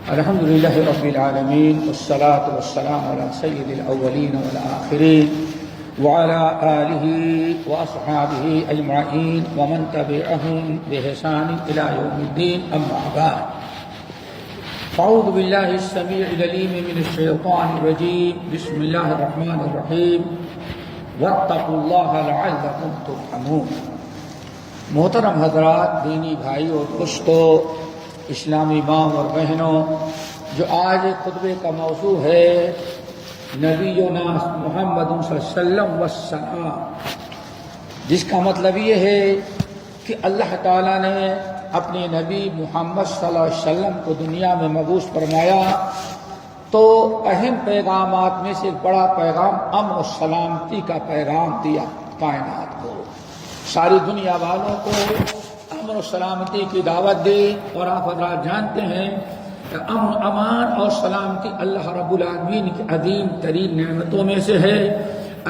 الحمد لله رب العالمين والصلاة والسلام على سيد الأولين والآخرين وعلى آله وأصحابه أجمعين ومن تبعهم بإحسان إلى يوم الدين أما بعد فأعوذ بالله السميع العليم من الشيطان الرجيم بسم الله الرحمن الرحيم واتقوا الله لعلكم ترحمون. محترم حضرات، دینی بھائی اور دوستو، اسلامی ماں اور بہنوں، جو آج خطبے کا موضوع ہے نبینا محمد صلی اللہ علیہ وسلم والسلام، جس کا مطلب یہ ہے کہ اللہ تعالیٰ نے اپنے نبی محمد صلی اللہ علیہ وسلم کو دنیا میں مبعوث فرمایا تو اہم پیغامات میں سے ایک بڑا پیغام امن و سلامتی کا پیغام دیا کائنات کو، ساری دنیا والوں کو امن و سلامتی کی دعوت دی. اور آپ حضرات جانتے ہیں کہ امن امان اور سلامتی اللہ رب العالمین کی عظیم ترین نعمتوں میں سے ہے.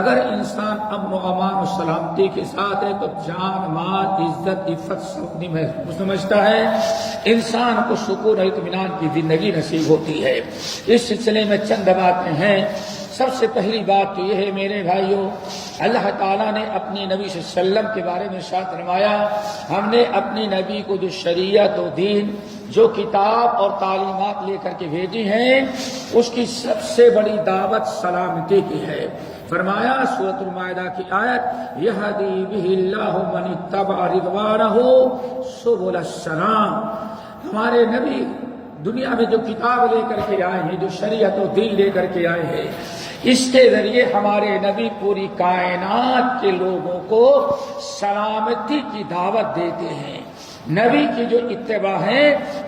اگر انسان امن و امان و سلامتی کے ساتھ ہے تو جان مال عزت عفت سب سمجھتا ہے، انسان کو سکون اور اطمینان کی زندگی نصیب ہوتی ہے. اس سلسلے میں چند باتیں ہیں. سب سے پہلی بات تو یہ ہے میرے بھائیوں، اللہ تعالیٰ نے اپنی نبی صلی اللہ علیہ وسلم کے بارے میں ارشاد فرمایا، ہم نے اپنی نبی کو جو شریعت و دین، جو کتاب اور تعلیمات لے کر کے بھیجی ہیں، اس کی سب سے بڑی دعوت سلامتی کی ہے. فرمایا سورۃ المائدہ کی آیت، یہدی بہ اللہ من اتبع رضوانہ سبل السلام. ہمارے نبی دنیا میں جو کتاب لے کر کے آئے ہیں، جو شریعت و دین لے کر کے آئے ہیں، اس کے ذریعے ہمارے نبی پوری کائنات کے لوگوں کو سلامتی کی دعوت دیتے ہیں. نبی کی جو اتباع ہے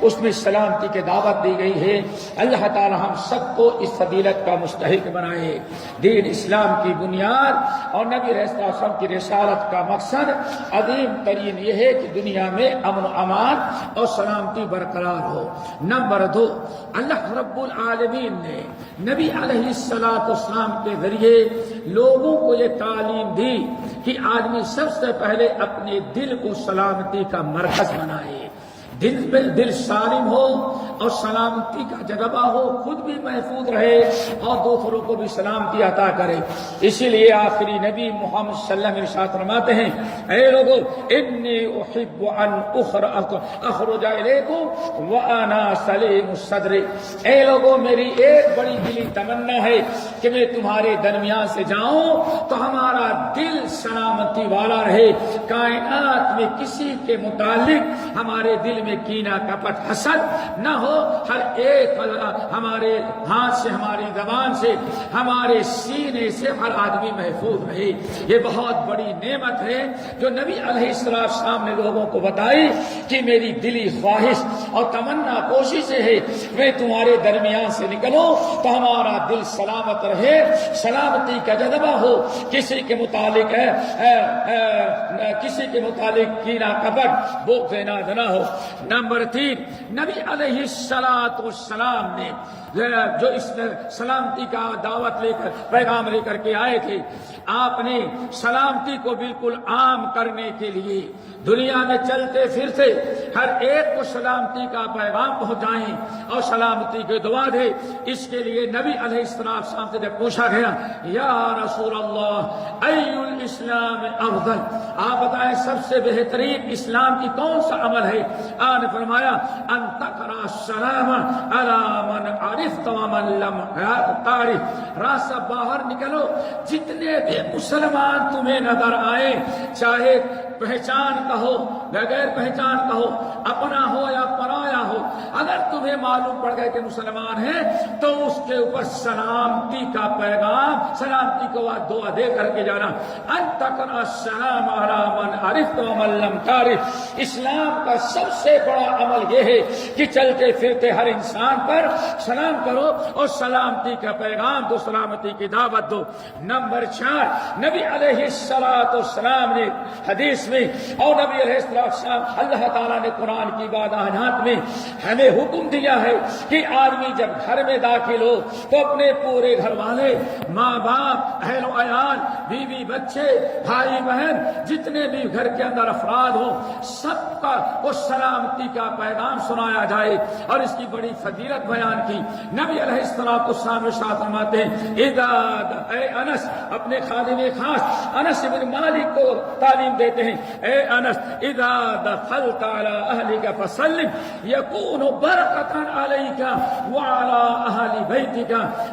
اس میں سلامتی کی دعوت دی گئی ہے. اللہ تعالی ہم سب کو اس فضیلت کا مستحق بنائے. دین اسلام کی بنیاد اور نبی علیہ السلام کی رسالت کا مقصد عظیم ترین یہ ہے کہ دنیا میں امن و امان اور سلامتی برقرار ہو. نمبر 2، اللہ رب العالمین نے نبی علیہ السلام کے ذریعے لوگوں کو یہ تعلیم دی کہ آدمی سب سے پہلے اپنے دل کو سلامتی کا مرکز بنائے. دل سالم ہو اور سلامتی کا جذبہ ہو، خود بھی محفوظ رہے اور دوسروں کو بھی سلامتی عطا کرے. اسی لیے آخری نبی محمد صلی اللہ علیہ وسلم ارشاد فرماتے ہیں، اے لوگو انی احب ان اخرج الیکم وانا سلیم الصدر. اے لوگو میری ایک بڑی دلی تمنا ہے کہ میں تمہارے درمیان سے جاؤں تو ہمارا دل سلامتی والا رہے، کائنات میں کسی کے متعلق ہمارے دل میں کینہ کپٹ حسد نہ ہو. ہر ایک ہمارے ہاتھ سے، ہماری زبان سے، ہمارے سینے سے ہر آدمی محفوظ رہے. یہ بہت بڑی نعمت ہے جو نبی علیہ السلام نے لوگوں کو بتائی کہ میری دلی خواہش اور تمنا کوشش ہے میں تمہارے درمیان سے نکلوں تو ہمارا دل سلامت رہے، سلامتی کا جذبہ ہو، کسی کے متعلق کینہ کپٹ بغض نہ ہو. نمبر 3، نبی علیہ السلام نے جو اس سلامتی کا دعوت لے کر پیغام لے کر کے آئے تھے، آپ نے سلامتی کو بالکل عام کرنے کے لیے دنیا میں چلتے پھرتے ہر ایک کو سلامتی کا پیغام پہنچائیں اور سلامتی کی دعا دے. اس کے لیے نبی علیہ السلام سے جب پوچھا گیا، یا رسول اللہ ای الاسلام افضل، آپ بتائیں سب سے بہترین اسلام کی کون سا عمل ہے؟ آپ نے فرمایا، ان تقرأ السلام علی من عرفت ومن لم تعرف. راستہ باہر نکلو، جتنے بھی مسلمان تمہیں نظر آئے، چاہے پہچان کا ہو بغیر پہچان کا ہو، اپنا ہو یا پرایا ہو، اگر تمہیں معلوم پڑ گئے کہ مسلمان ہیں تو اس کے اوپر سلامتی کا پیغام، سلامتی کو دعا دے کر کے جانا. ان تقرأ السلام علی من عرفت ومن لم تعرف. اسلام کا سب سے بڑا عمل یہ ہے کہ چلتے پھرتے ہر انسان پر سلام کرو اور سلامتی کا پیغام دو، سلامتی کی دعوت دو. نمبر 4، نبی علیہ السلام نے حدیث میں اور نبی علیہ السلام اللہ تعالیٰ نے قرآن کی بادہات میں ہمیں حکم دیا ہے کہ آدمی جب گھر میں داخل ہو تو اپنے پورے گھر والے، ماں باپ، اہل و عیال، بیوی بچے، بھائی بہن، جتنے بھی گھر کے اندر افراد ہوں، سب کا وہ سلامتی کا پیغام سنایا جائے اور اس کی بڑی فضیلت بیان کی۔ نبی علیہ السلام ارشاد فرماتے ہیں، اے انس، اپنے خادم خاص انس بن مالک کو تعلیم دیتے ہیں، اے انس، اذا دخلت على اهلك فسلم يكون برکۃ علیک وعلى اهل بیتک۔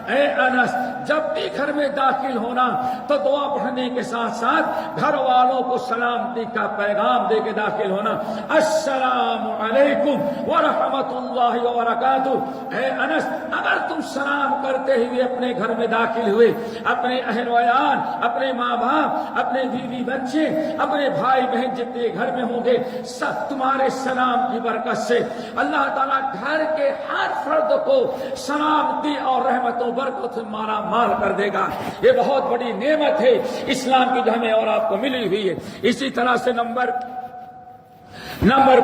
اے انس، جب بھی گھر میں داخل ہونا تو دعا پڑھنے کے ساتھ ساتھ گھر والوں کو سلامتی کا پیغام دے کے داخل ہونا۔ السلام علیکم ورحمۃ اللہ وبرکاتہ۔ اے انس، اگر تم سلام کرتے ہوئے اپنے گھر میں داخل ہوئے، اپنے اہل و عیال، اپنے ماں باپ، اپنے بیوی بچے، اپنے بھائی بہن جتنے گھر میں ہوں گے، سب تمہارے سلام کی برکت سے اللہ تعالیٰ گھر کے ہر فرد کو سلامتی اور رحمتوں برکت سے مالا مال کر دے گا۔ یہ بہت بڑی نعمت ہے اسلام کی جو ہمیں اور آپ کو ملی ہوئی ہے۔ اسی طرح سے نمبر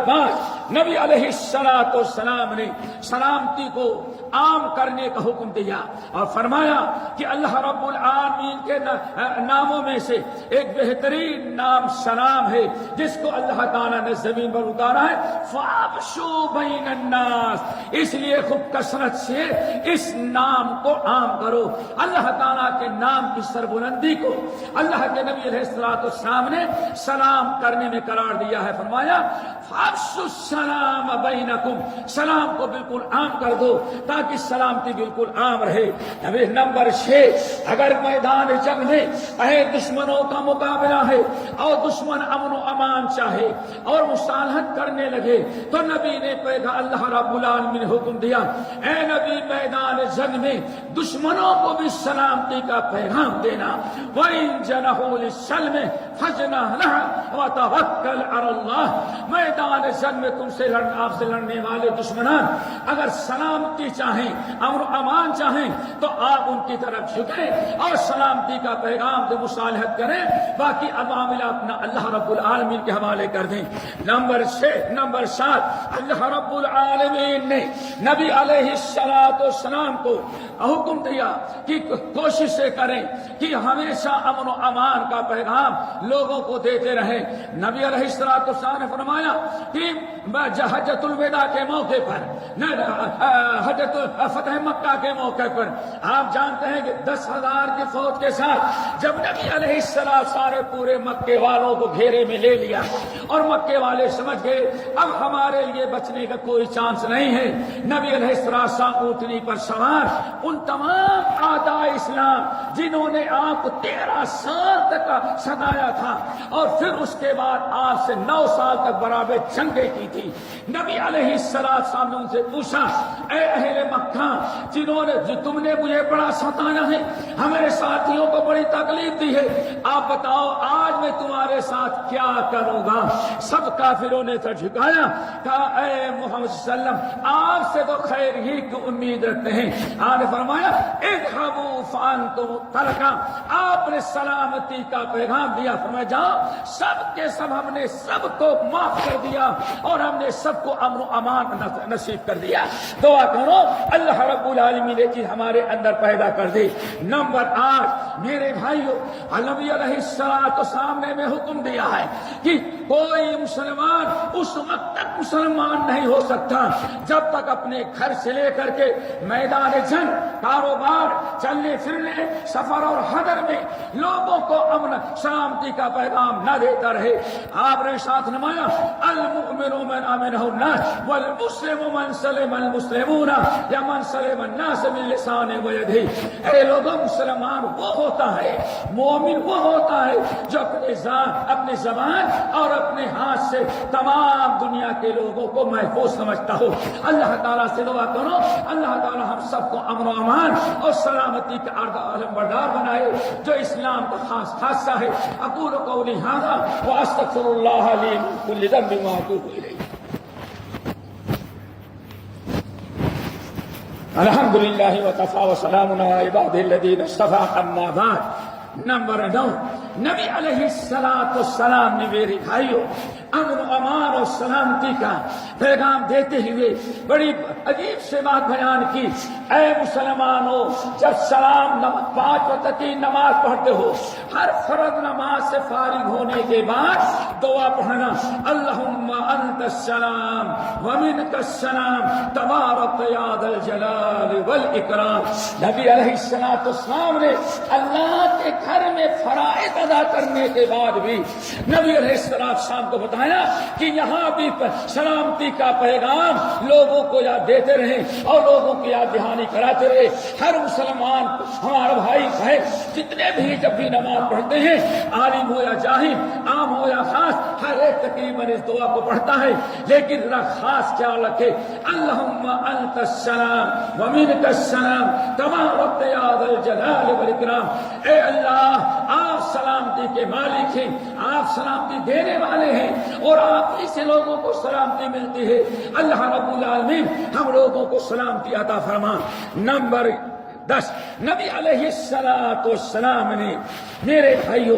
5، نبی علیہ السلام نے سلامتی کو عام کرنے کا حکم دیا اور فرمایا کہ اللہ رب العالمین کے ناموں میں سے ایک بہترین نام سلام ہے، جس کو اللہ تعالیٰ نے زمین پر اتارا ہے، فَأَفْشُوا بَيْنَ النَّاسِ۔ اس لیے خوب کثرت سے اس نام کو عام کرو۔ اللہ تعالیٰ کے نام کی سربلندی کو اللہ کے نبی علیہ السلام نے سلام کرنے میں قرار دیا ہے۔ فرمایا فَأَفْشُوا السَّلَامَ بَيْنَكُمْ، سلام کو بالکل عام کر دو تاکہ سلامتی بالکل عام رہے۔ نمبر 6، اگر میدان جنگ میں دشمنوں کا مقابلہ ہے اور دشمن امن و امان چاہے اور مصالحت کرنے لگے تو نبی نے پیغام اللہ رب العالمین نے حکم دیا، اے نبی، میدان جنگ میں دشمنوں کو بھی سلامتی کا پیغام دینا۔ وَإِن جَنَحُوا لِلسَّلْمِ فَاجْنَحْ لَهَا وَتَوَكَّلْ عَلَى اللَّهِ۔ میدان جنگ میں تم سے آپ سے لڑنے والے دشمنان اگر سلامتی چاہیں، امن و امان چاہیں تو آپ ان کی طرف جھکیں اور سلامتی کا پیغام دے، مصالحت کریں، باقی معاملہ اپنا اللہ رب العالمین کے حوالے کر دیں۔ نمبر 7، اللہ رب العالمین نے نبی علیہ السلام کو حکم دیا کہ کوشش سے کریں کہ ہمیشہ امن و امان کا پیغام لوگوں کو دیتے رہیں۔ نبی علیہ السلام نے فرمایا کہ حجۃ الوداع کے موقع پر، حجۃ فتح مکہ کے موقع پر، آپ جانتے ہیں کہ 10,000 کی فوج کے ساتھ جب نبی علیہ السلام سارے پورے مکے والوں کو گھیرے میں لے لیا اور مکے والے سمجھ گئے اب ہمارے لیے بچنے کا کوئی چانس نہیں ہے، نبی علیہ السلام اونٹنی پر سوار ان تمام اعداء اسلام جنہوں نے آپ کو 13 سال تک ستایا تھا اور پھر اس کے بعد آپ سے 9 سال تک برابر جنگیں کی تھی، نبی علیہ السلام نے ان سے پوچھا، اے اہل مکہ، جنہوں نے تم نے مجھے بڑا ستایا ہے، ہمارے ساتھیوں کو بڑی تکلیف دی ہے، آپ بتاؤ آج میں تمہارے ساتھ کیا کروں گا؟ سب کافروں نے سر جھکایا، کہا اے محمد صلی اللہ علیہ وسلم، آپ سے تو خیر ہی کی امید رکھتے ہیں۔ آپ نے فرمایا اذهبوا فانتم طلقا، آپ نے سلامتی کا پیغام دیا، فرمایا جاؤ، سب کے سب ہم نے سب کو معاف کر دیا اور ہم نے سب کو امن و امان نصیب کر دیا۔ دعا کرو اللہ رب العالمین نے چیز ہمارے اندر پیدا کر دی۔ نمبر 8، میرے بھائیو، نبی علیہ السلام نے حکم دیا ہے کہ کوئی مسلمان اس وقت تک مسلمان نہیں ہو سکتا جب تک اپنے گھر سے لے کر کے میدان جنگ، کاروبار، چلنے پھرنے، سفر اور حضر میں لوگوں کو امن سلامتی کا پیغام نہ دیتا رہے۔ آپ نے ساتھ نمایا المؤمن من امنه الناس والمسلم من سلم المسلمون یا من سلم الناس من لسانه ويده۔ اے لوگوں، مسلمان وہ ہوتا ہے، مومن وہ ہوتا ہے جو اپنے زبان اور اپنے ہاتھ سے تمام دنیا کے لوگوں کو محفوظ سمجھتا ہو۔ اللہ تعالیٰ سے دعا کرو اللہ تعالیٰ ہم سب کو امن و امان اور سلامتی کا علم بردار بنائے جو اسلام کا خاص خاصہ ہے۔ اقول قولی ھذا واستغفر اللہ لی من کل ذنب واتوب الیہ۔ الحمد للہ وکفی وسلام علی عبادہ الذین اصطفی، اما بعد۔ نمبر 9، نبی علیہ السلام نے میرے بھائیوں امن و امان اور سلامتی کا پیغام دیتے ہوئے بڑی عجیب سے بات بیان کی. اے مسلمانوں، جب سلام 5 وقت کی نماز پڑھتے ہو، ہر فرض نماز سے فارغ ہونے کے بعد دعا پڑھنا، اللہم انت السلام ومنک السلام تبارک یا ذا الجلال والاکرام. نبی علیہ السلام نے اللہ کے گھر میں فرائض ادا کرنے کے بعد بھی نبی علیہ السلام کو بتایا کہ یہاں بھی سلامتی کا پیغام لوگوں کو یاد دیتے رہے اور لوگوں کی یاد دہانی کراتے رہے. ہر مسلمان ہمارا بھائی ہے، جتنے بھی جب بھی نماز پڑھتے ہیں، عالم ہو یا جاہل، عام ہو یا خاص، ہر ایک تقریباً اس دعا کو پڑھتا ہے. لیکن ذرا خاص خیال رکھے، اللہم انت السلام ومنک السلام تبارک یا ذا الجلال والاکرام. اے اللہ، آپ سلامتی کے مالک ہیں، آپ سلامتی دینے والے ہیں اور آپ ہی سے لوگوں کو سلامتی ملتی ہے. اللہ رب العالمین ہم لوگوں کو سلامتی عطا فرما. نمبر 10، نبی علیہ السلام نے میرے بھائیوں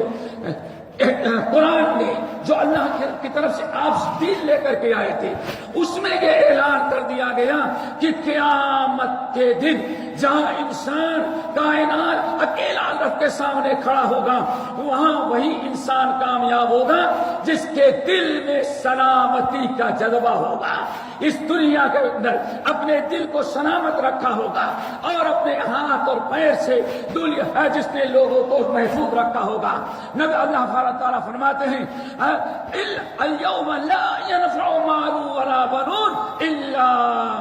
قرآن نے جو اللہ کی طرف سے آپ دین لے کر کے آئے تھے، اس میں یہ اعلان کر دیا گیا کہ قیامت کے دن جہاں انسان کائنات اکیلا اللہ کے سامنے کھڑا ہوگا، وہاں وہی انسان کامیاب ہوگا جس کے دل میں سلامتی کا جذبہ ہوگا. اس دنیا کے اندر اپنے دل کو سلامت رکھا ہوگا اور اپنے ہاتھ اور پیر سے جس نے لوگوں کو محفوظ رکھا ہوگا. نبی اللہ تعالیٰ فرماتے ہیں اليوم لا ينفع مال ولا بنون الا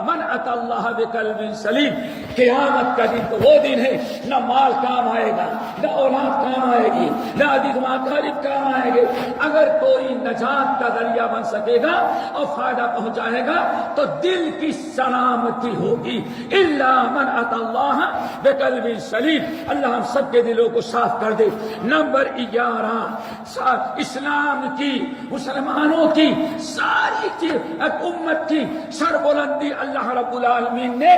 من اتى الله بقلب سلیم. قیامت کا دن تو وہ دن ہے، نہ مال کام آئے گا، نہ اولاد کام آئے گی، نہ عزیز ماقارب کام آئے گے. اگر کوئی نجات کا ذریعہ بن سکے گا اور فائدہ پہنچائے گا تو دل کی سلامتی ہوگی. الا من اتى الله بقلب سلیم. اللہ ہم سب کے دلوں کو صاف کر دے. نمبر 11، اسلام کی، مسلمانوں کی، ساری امت کی سربلندی اللہ رب العالمین نے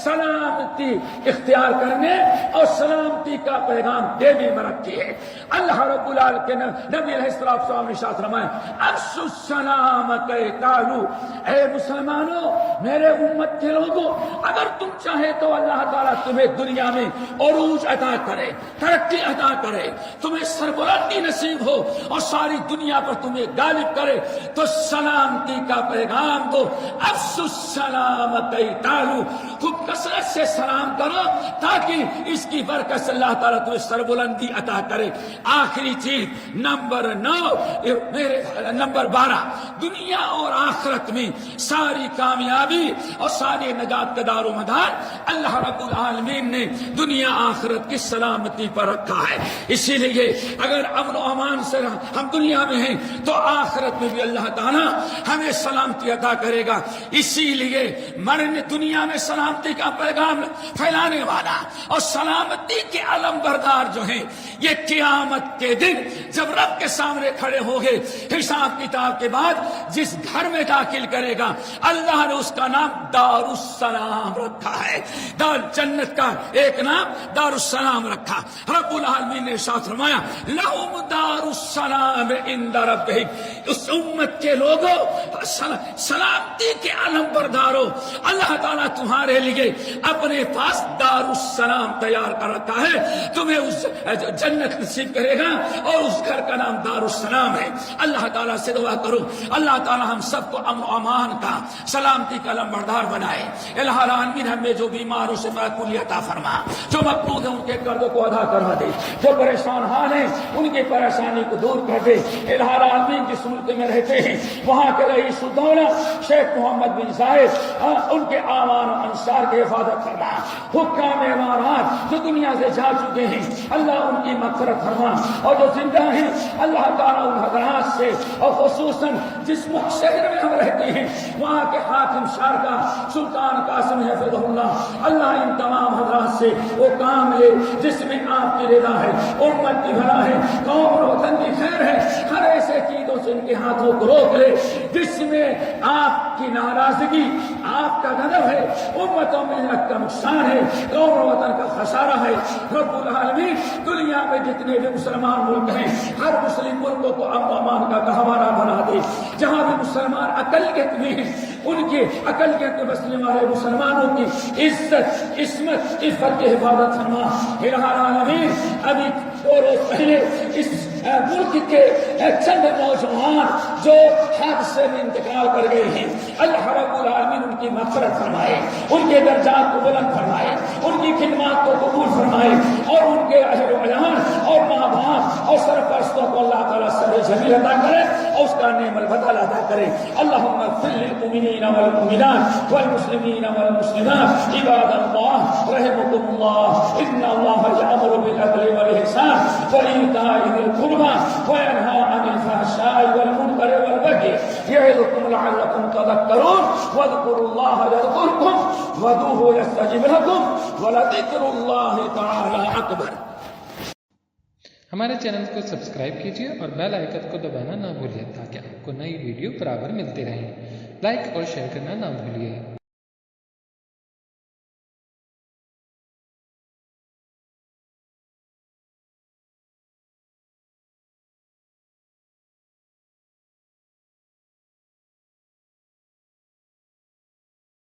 سلامتی اختیار کرنے اور سلامتی کا پیغام دینے میں رکھی ہے. اللہ رب العالمین کے نبی علیہ السلام نے ارشاد فرمایا افشوا السلام کہ قالوا. اے مسلمانوں، میرے امت کے لوگوں، اگر تم چاہے تو اللہ تعالیٰ تمہیں دنیا میں عروج عطا کرے، ترقی عطا کرے، تمہیں سربلندی نصیب ہو اور ساری دنیا پر تمہیں غالب کرے تو سلامتی کا پیغام دو. افشوا السلام کہ قالوا. خوب کثرت سے سلام کرو تاکہ اس کی برکت سے اللہ تعالیٰ تمہیں سربلندی عطا کرے. آخری چیز نمبر 9، نمبر 12، دنیا اور آخرت میں ساری کامیابی اور ساری نجات کا دار و مدار اللہ رب العالمین نے دنیا آخرت کی سلامتی پر رکھا ہے. اسی لیے اگر امن و امان سے ہم دنیا میں ہیں تو آخرت میں بھی اللہ تعالیٰ ہمیں سلامتی عطا کرے گا. اسی لیے مرنے دنیا میں سلامتی کا پیغام پھیلانے والا اور سلامتی کے علم بردار جو ہیں، یہ قیامت کے دن جب رب کے سامنے کھڑے ہوں گے، حساب کتاب کے بعد جس گھر میں داخل کرے گا اللہ نے اس کا نام دار السلام رکھا ہے. دار جنت کا ایک نام دار السلام رکھا. رب العالمین نے ارشاد فرمایا لہم دار السلام عند ربہم. اس امت کے لوگوں سلامتی کے علم برداروں، اللہ تعالیٰ تمہارے لیے اپنے پاس دار السلام تیار کر رکھا ہے. تمہیں اس جنت نصیب کرے گا اور اس گھر کا نام دار السلام ہے. اللہ تعالیٰ سے دعا کرو اللہ تعالیٰ ہم سب کو امن و امان کا، سلامتی کا علم بردار بنائے. الہ العالمین ہمیں جو بیماروں سے معقولی عطا فرما، جو مقبوض ہیں ان کے قرضوں کو ادا کرا دے، جو پریشان حال ہیں ان کی پریشانی کو دور کر دے. الہ العالمین جس ملک میں رہتے ہیں وہاں کے رئیس الدولہ شیخ محمد بن زاید ان کے اعوان و انصار کی حفاظت فرما. حکام امارات جو دنیا سے جا چکے ہیں اللہ ان کی مغفرت فرما، اور جو زندہ ہیں اللہ تعالیٰ ان حضرات سے، اور خصوصاً جس شہر میں ہم رہتے ہیں وہاں کے حاکم شارکا سلطان قاسم حفظہ اللہ، اللہ ان تمام حضرات سے وہ کام لے جس میں آپ کی رضا ہے، امت کی بھلا ہے، قوم اور وطن کی خیر ہے. ہر ایسے چیزوں سے ان کے ہاتھوں کو روک لے جس میں آپ کی ناراضگی، آپ کا غضب ہے، امت و ملت کا نقصان ہے، قوم و وطن کا خسارہ ہے۔ رب العالمین دنیا میں جتنے بھی مسلمان ملک ہیں ہر مسلم ملک کو امن و امان کا گہوارہ بنا دے۔ جہاں بھی مسلمان اقلیت میں ہیں ان کے اقلیت میں بسنے والے مسلمانوں کی عزت، عصمت، عفت کی حفاظت فرما۔ الہ العالمین ابھی 2 روز پہلے اس ملک کے چند نوجوان جو حادثے میں انتقال کر گئے ہیں، اللہ رب العالمین ان کی مغفرت فرمائے، ان کے درجات کو بلند فرمائے، ان کی خدمات کو قبول فرمائے، اور ان کے اہل و عیال اور ماں باپ اور سرپرستوں کو اللہ تعالیٰ صبر جمیل عطا کرے اور اس کا نعم البدل عطا کرے۔ اللہم اغفر للمؤمنین والمؤمنات والمسلمین والمسلمات عباد اللہ رحمکم اللہ ان اللہ یأمر بالعدل والإحسان وإیتاء ذی القربى وینہی عن الفحشاء والمنکر والبغی یعظکم لعلکم تذکرون واذکروا اللہ یذکرکم وادعوہ یستجب لکم ولذکر اللہ تعالی اکبر۔ ہمارے چینل کو سبسکرائب کیجیے اور بیل آئیکن کو دبانا نہ بھولیے تاکہ آپ کو نئی ویڈیو برابر ملتی رہیں۔ لائک اور شیئر کرنا نہ بھولیے۔